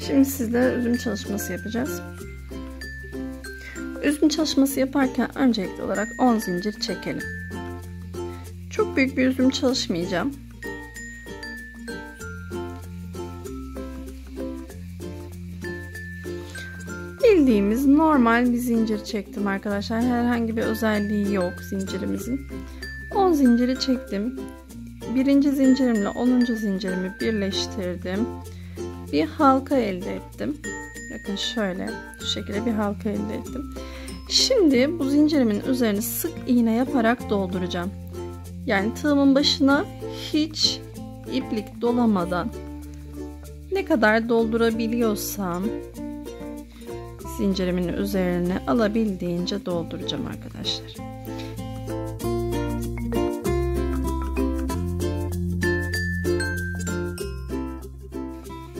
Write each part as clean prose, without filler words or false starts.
Şimdi sizlere üzüm çalışması yapacağız. Üzüm çalışması yaparken öncelikli olarak 10 zincir çekelim. Çok büyük bir üzüm çalışmayacağım. Bildiğimiz normal bir zincir çektim arkadaşlar. Herhangi bir özelliği yok zincirimizin. 10 zinciri çektim. Birinci zincirimle 10. zincirimi birleştirdim. Bir halka elde ettim. Bakın şöyle, şu şekilde bir halka elde ettim. Şimdi bu zincirimin üzerine sık iğne yaparak dolduracağım. Yani tığımın başına hiç iplik dolamadan ne kadar doldurabiliyorsam zincirimin üzerine alabildiğince dolduracağım arkadaşlar.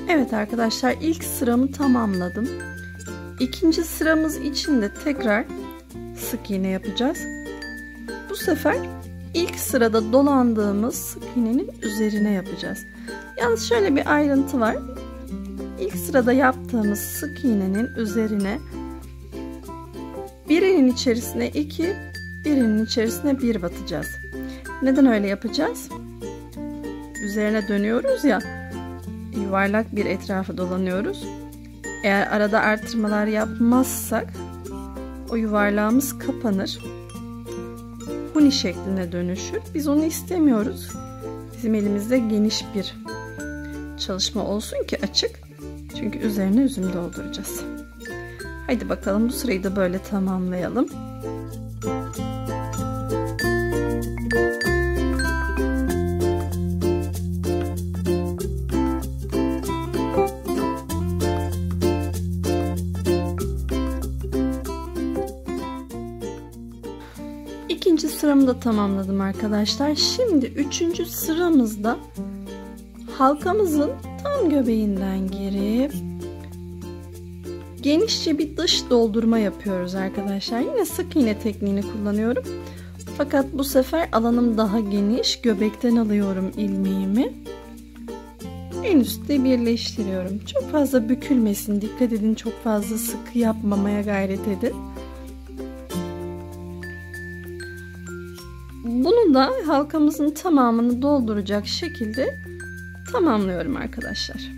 Evet arkadaşlar, ilk sıramı tamamladım. İkinci sıramız için de tekrar sık iğne yapacağız. Bu sefer ilk sırada dolandığımız sık iğnenin üzerine yapacağız. Yalnız şöyle bir ayrıntı var. İlk sırada yaptığımız sık iğnenin üzerine birinin içerisine 2, birinin içerisine 1 batacağız. Neden öyle yapacağız? Üzerine dönüyoruz ya, yuvarlak bir etrafı dolanıyoruz. Eğer arada artırmalar yapmazsak o yuvarlağımız kapanır. Huni şekline dönüşür. Biz onu istemiyoruz. Bizim elimizde geniş bir çalışma olsun ki açık. Çünkü üzerine üzüm dolduracağız. Haydi bakalım, bu sırayı da böyle tamamlayalım. İkinci sıramı da tamamladım arkadaşlar. Şimdi üçüncü sıramızda halkamızın tam göbeğinden girip genişçe bir dış doldurma yapıyoruz arkadaşlar. Yine sık iğne tekniğini kullanıyorum. Fakat bu sefer alanım daha geniş. Göbekten alıyorum ilmeğimi. En üstte birleştiriyorum. Çok fazla bükülmesin. Dikkat edin, çok fazla sıkı yapmamaya gayret edin. Bunu da halkamızın tamamını dolduracak şekilde tamamlıyorum arkadaşlar.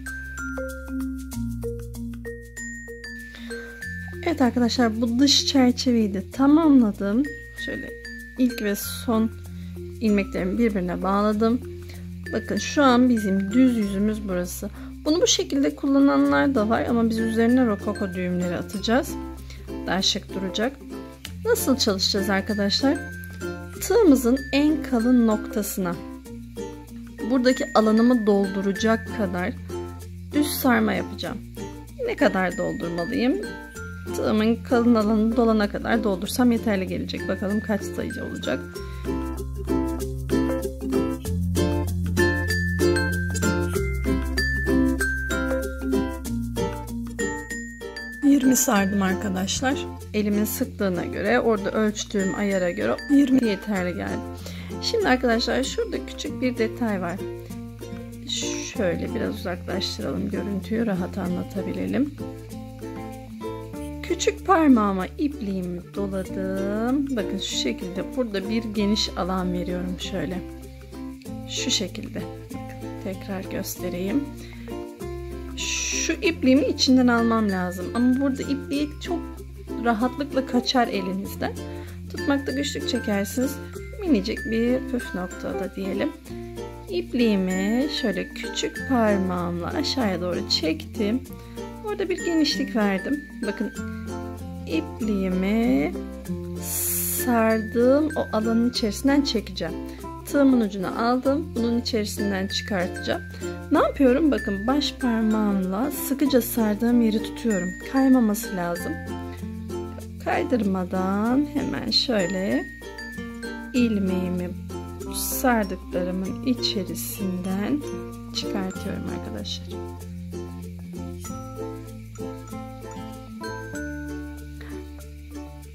Evet arkadaşlar, bu dış çerçeveyi de tamamladım. Şöyle ilk ve son ilmeklerimi birbirine bağladım. Bakın şu an bizim düz yüzümüz burası. Bunu bu şekilde kullananlar da var ama biz üzerine rokoko düğümleri atacağız. Daha şık duracak. Nasıl çalışacağız arkadaşlar? Tığımızın en kalın noktasına, buradaki alanımı dolduracak kadar düz sarma yapacağım. Ne kadar doldurmalıyım? Tığımın kalın alanı dolana kadar doldursam yeterli gelecek. Bakalım kaç sayı olacak. Sardım arkadaşlar. Elimin sıklığına göre, orada ölçtüğüm ayara göre 20 yeterli geldi. Şimdi arkadaşlar, şurada küçük bir detay var. Şöyle biraz uzaklaştıralım görüntüyü, rahat anlatabilelim. Küçük parmağıma ipliğimi doladım. Bakın şu şekilde burada bir geniş alan veriyorum şöyle. Şu şekilde. Bakın, tekrar göstereyim. Şu ipliğimi içinden almam lazım. Ama burada ipliği çok rahatlıkla kaçar elinizden. Tutmakta güçlük çekersiniz. Minicik bir püf noktada diyelim. İpliğimi şöyle küçük parmağımla aşağıya doğru çektim. Orada bir genişlik verdim. Bakın, ipliğimi sardığım o alanın içerisinden çekeceğim. Tığımın ucuna aldım. Bunun içerisinden çıkartacağım. Ne yapıyorum? Bakın, baş parmağımla sıkıca sardığım yeri tutuyorum. Kaymaması lazım. Kaydırmadan hemen şöyle ilmeğimi sardıklarımın içerisinden çıkartıyorum arkadaşlar.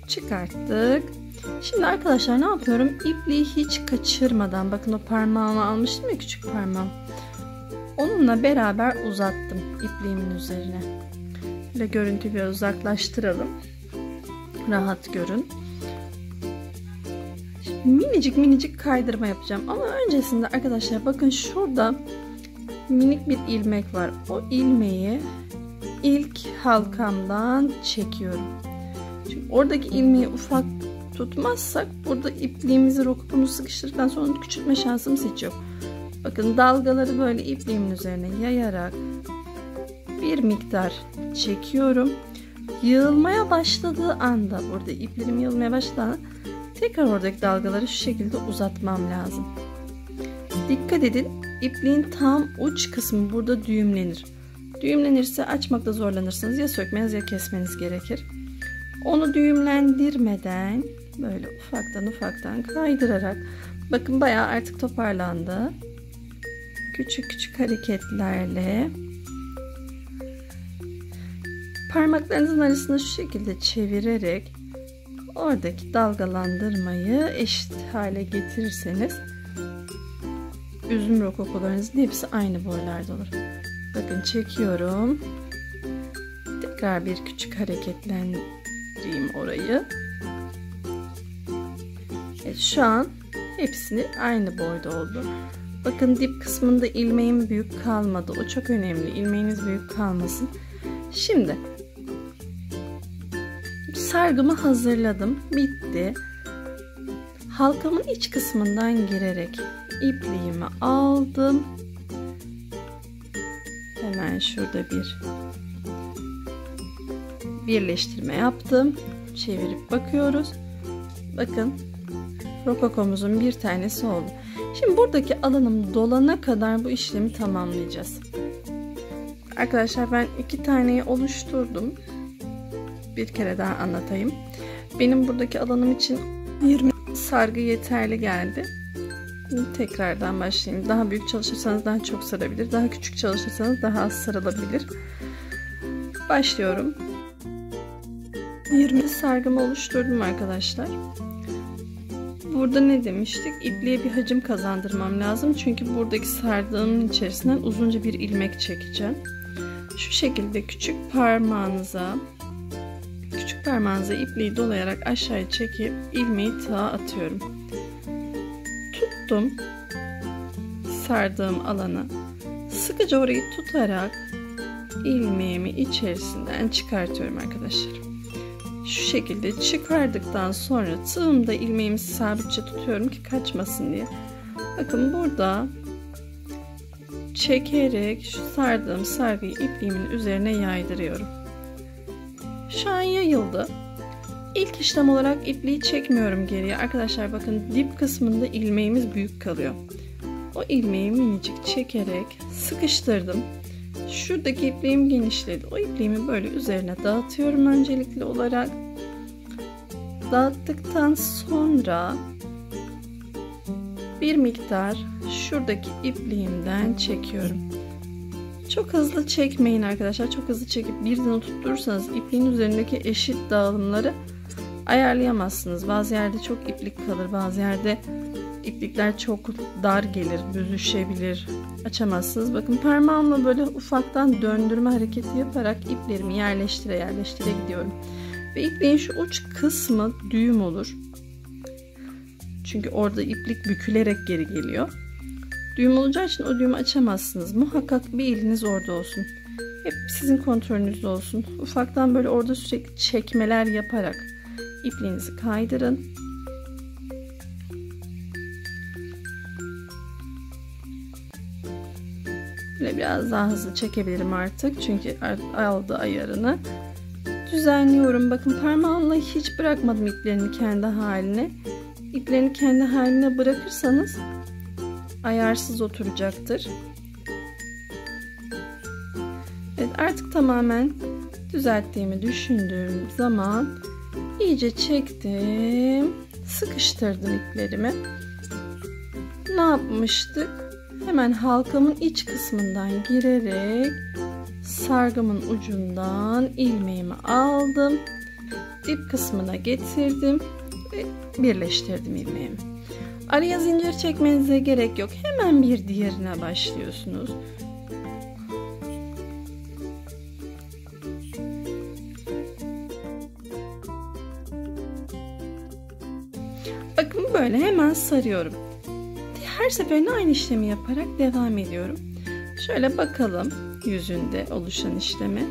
Çıkarttık. Şimdi arkadaşlar ne yapıyorum? İpliği hiç kaçırmadan, bakın o parmağımı almıştım ya, küçük parmağım. onunla beraber uzattım ipliğimin üzerine. Böyle görüntüyü biraz uzaklaştıralım. Rahat görün. Şimdi minicik kaydırma yapacağım. Ama öncesinde arkadaşlar bakın şurada minik bir ilmek var. O ilmeği ilk halkamdan çekiyorum. Çünkü oradaki ilmeği ufak tutmazsak burada ipliğimizi, rokokomuzu sıkıştırdıktan sonra küçültme şansımız hiç yok. Bakın dalgaları böyle ipliğimin üzerine yayarak bir miktar çekiyorum. Yığılmaya başladığı anda, burada iplerim yığılmaya başladığında tekrar oradaki dalgaları şu şekilde uzatmam lazım. Dikkat edin, ipliğin tam uç kısmı burada düğümlenir. Düğümlenirse açmakta zorlanırsınız. Ya sökmeniz ya kesmeniz gerekir. Onu düğümlendirmeden böyle ufaktan kaydırarak, bakın bayağı artık toparlandı. Küçük hareketlerle parmaklarınızın arasını şu şekilde çevirerek oradaki dalgalandırmayı eşit hale getirirseniz üzüm rokokolarınızın hepsi aynı boylarda olur. Bakın çekiyorum. Tekrar bir küçük hareketlendireyim orayı. Evet, şu an hepsini aynı boyda oldu. Bakın dip kısmında ilmeğim büyük kalmadı. O çok önemli. İlmeğiniz büyük kalmasın. Şimdi sargımı hazırladım. Bitti. Halkamın iç kısmından girerek ipliğimi aldım. Hemen şurada bir birleştirme yaptım. Çevirip bakıyoruz. Bakın rokokomuzun bir tanesi oldu. Şimdi buradaki alanım dolana kadar bu işlemi tamamlayacağız. Arkadaşlar ben 2 taneyi oluşturdum. Bir kere daha anlatayım. Benim buradaki alanım için 20 sargı yeterli geldi. Tekrardan başlayayım. Daha büyük çalışırsanız daha çok sarabilir. Daha küçük çalışırsanız daha az sarılabilir. Başlıyorum. 20 sargımı oluşturdum arkadaşlar. Burada ne demiştik? İpliğe bir hacim kazandırmam lazım. Çünkü buradaki sardığımın içerisinden uzunca bir ilmek çekeceğim. Şu şekilde küçük parmağınıza ipliği dolayarak aşağıya çekip ilmeği tığa atıyorum. Tuttum sardığım alanı. Sıkıca orayı tutarak ilmeğimi içerisinden çıkartıyorum arkadaşlar. Şu şekilde çıkardıktan sonra tığımda ilmeğimi sabitçe tutuyorum ki kaçmasın diye. Bakın burada çekerek şu sardığım sargıyı ipliğimin üzerine yaydırıyorum. Şu an yayıldı. İlk işlem olarak ipliği çekmiyorum geriye. Arkadaşlar bakın dip kısmında ilmeğimiz büyük kalıyor. O ilmeği minicik çekerek sıkıştırdım. Şuradaki ipliğim genişledi. O ipliğimi böyle üzerine dağıtıyorum öncelikli olarak. Dağıttıktan sonra bir miktar şuradaki ipliğimden çekiyorum. Çok hızlı çekmeyin arkadaşlar. Çok hızlı çekip birden tutturursanız ipliğin üzerindeki eşit dağılımları ayarlayamazsınız. Bazı yerde çok iplik kalır. Bazı yerde iplikler çok dar gelir, büzüşebilir. Açamazsınız. Bakın parmağımla böyle ufaktan döndürme hareketi yaparak iplerimi yerleştire gidiyorum. Ve ipliğin şu uç kısmı düğüm olur. Çünkü orada iplik bükülerek geri geliyor. Düğüm olacağı için o düğümü açamazsınız. Muhakkak bir eliniz orada olsun. Hep sizin kontrolünüzde olsun. Ufaktan böyle orada sürekli çekmeler yaparak ipliğinizi kaydırın. Böyle biraz daha hızlı çekebilirim artık. Çünkü aldı ayarını. Düzenliyorum. Bakın parmağımla hiç bırakmadım iplerini kendi haline. İplerini kendi haline bırakırsanız ayarsız oturacaktır. Evet, artık tamamen düzelttiğimi düşündüğüm zaman iyice çektim. Sıkıştırdım iplerimi. Ne yapmıştık? Hemen halkamın iç kısmından girerek sargımın ucundan ilmeğimi aldım. Dip kısmına getirdim ve birleştirdim ilmeğimi. Araya zincir çekmenize gerek yok. Hemen bir diğerine başlıyorsunuz. şöyle hemen sarıyorum. Her seferinde aynı işlemi yaparak devam ediyorum. Şöyle bakalım yüzünde oluşan işlemi.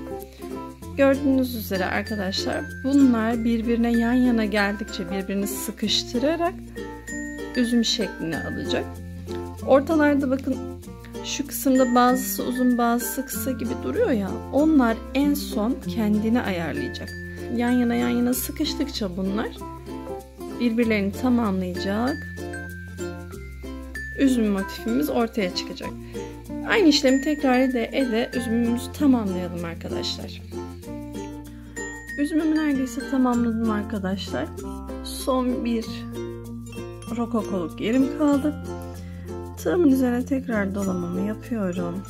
Gördüğünüz üzere arkadaşlar, bunlar birbirine yan yana geldikçe birbirini sıkıştırarak üzüm şeklini alacak. Ortalarda bakın, şu kısımda bazısı uzun bazısı kısa gibi duruyor ya, onlar en son kendini ayarlayacak. Yan yana sıkıştıkça bunlar birbirlerini tamamlayacak. Üzüm motifimiz ortaya çıkacak. Aynı işlemi tekrar ede üzümümüzü tamamlayalım arkadaşlar. Üzümümü neredeyse tamamladım arkadaşlar. Son bir rokokoluk yerim kaldı. Tığımın üzerine tekrar dolamamı yapıyorum.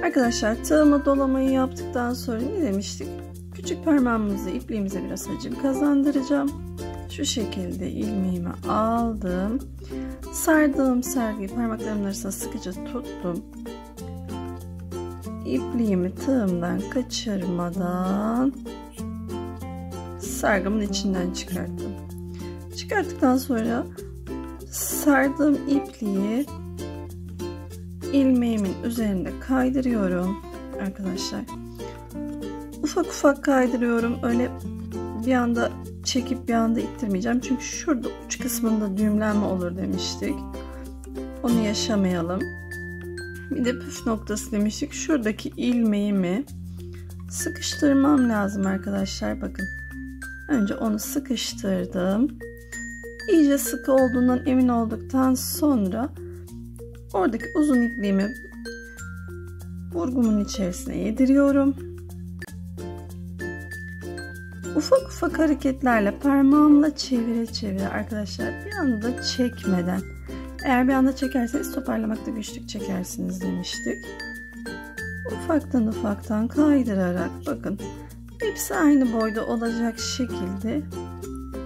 Arkadaşlar, tığıma dolamayı yaptıktan sonra ne demiştik? Küçük parmağımızı ipliğimize biraz hacim kazandıracağım. Şu şekilde ilmeğimi aldım. Sardığım sargıyı parmaklarımın arasına sıkıca tuttum. İpliğimi tığımdan kaçırmadan sargımın içinden çıkarttım. Çıkarttıktan sonra sardığım ipliği ilmeğimin üzerinde kaydırıyorum arkadaşlar. Ufak ufak kaydırıyorum. Öyle bir anda çekip bir anda ittirmeyeceğim. Çünkü şurada uç kısmında düğümlenme olur demiştik. Onu yaşamayalım. Bir de püf noktası demiştik. Şuradaki ilmeğimi sıkıştırmam lazım arkadaşlar. Bakın. Önce onu sıkıştırdım. İyice sıkı olduğundan emin olduktan sonra oradaki uzun ipliğimi burgumun içerisine yediriyorum. Ufak ufak hareketlerle parmağımla çevire arkadaşlar, bir anda çekmeden. Eğer bir anda çekerseniz toparlamakta güçlük çekersiniz demiştik. Ufaktan kaydırarak, bakın, hepsi aynı boyda olacak şekilde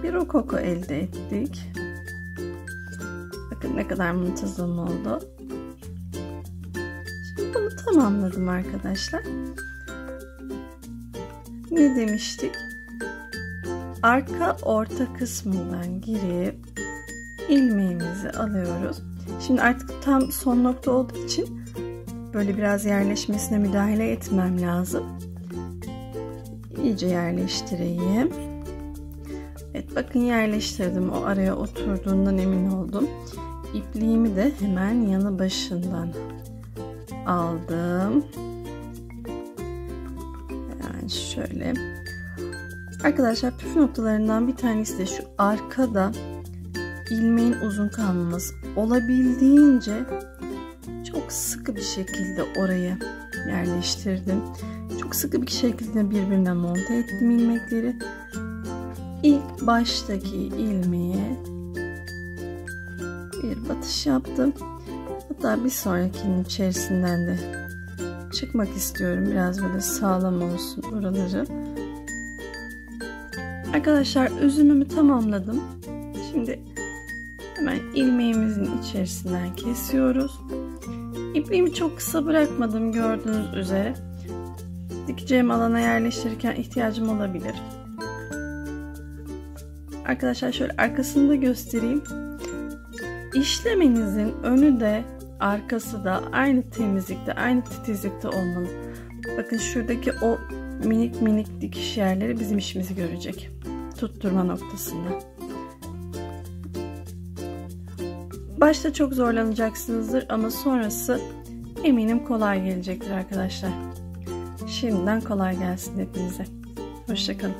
bir rokoko elde ettik. Bakın ne kadar muntazam oldu. Şimdi bunu tamamladım arkadaşlar. Ne demiştik? Arka orta kısmından girip ilmeğimizi alıyoruz. Şimdi artık tam son nokta olduğu için böyle biraz yerleşmesine müdahale etmem lazım. İyice yerleştireyim. Evet, bakın yerleştirdim. O araya oturduğundan emin oldum. İpliğimi de hemen yanı başından aldım. Yani şöyle. Arkadaşlar, püf noktalarından bir tanesi de şu arkada ilmeğin uzun kalmaması. Olabildiğince çok sıkı bir şekilde oraya yerleştirdim. Çok sıkı bir şekilde birbirine monte ettim ilmekleri. İlk baştaki ilmeğe bir batış yaptım. Hatta bir sonrakinin içerisinden de çıkmak istiyorum. Biraz böyle sağlam olsun buraları. Arkadaşlar, üzümümü tamamladım. Şimdi hemen ilmeğimizin içerisinden kesiyoruz. İpliğimi çok kısa bırakmadım, gördüğünüz üzere. Dikeceğim alana yerleştirirken ihtiyacım olabilir. Arkadaşlar, şöyle arkasını da göstereyim. İşlemenizin önü de arkası da aynı temizlikte, aynı titizlikte olmalı. Bakın şuradaki o minik dikiş yerleri bizim işimizi görecek. Tutturma noktasında. Başta çok zorlanacaksınızdır ama sonrası eminim kolay gelecektir arkadaşlar. Şimdiden kolay gelsin hepinize. Hoşça kalın.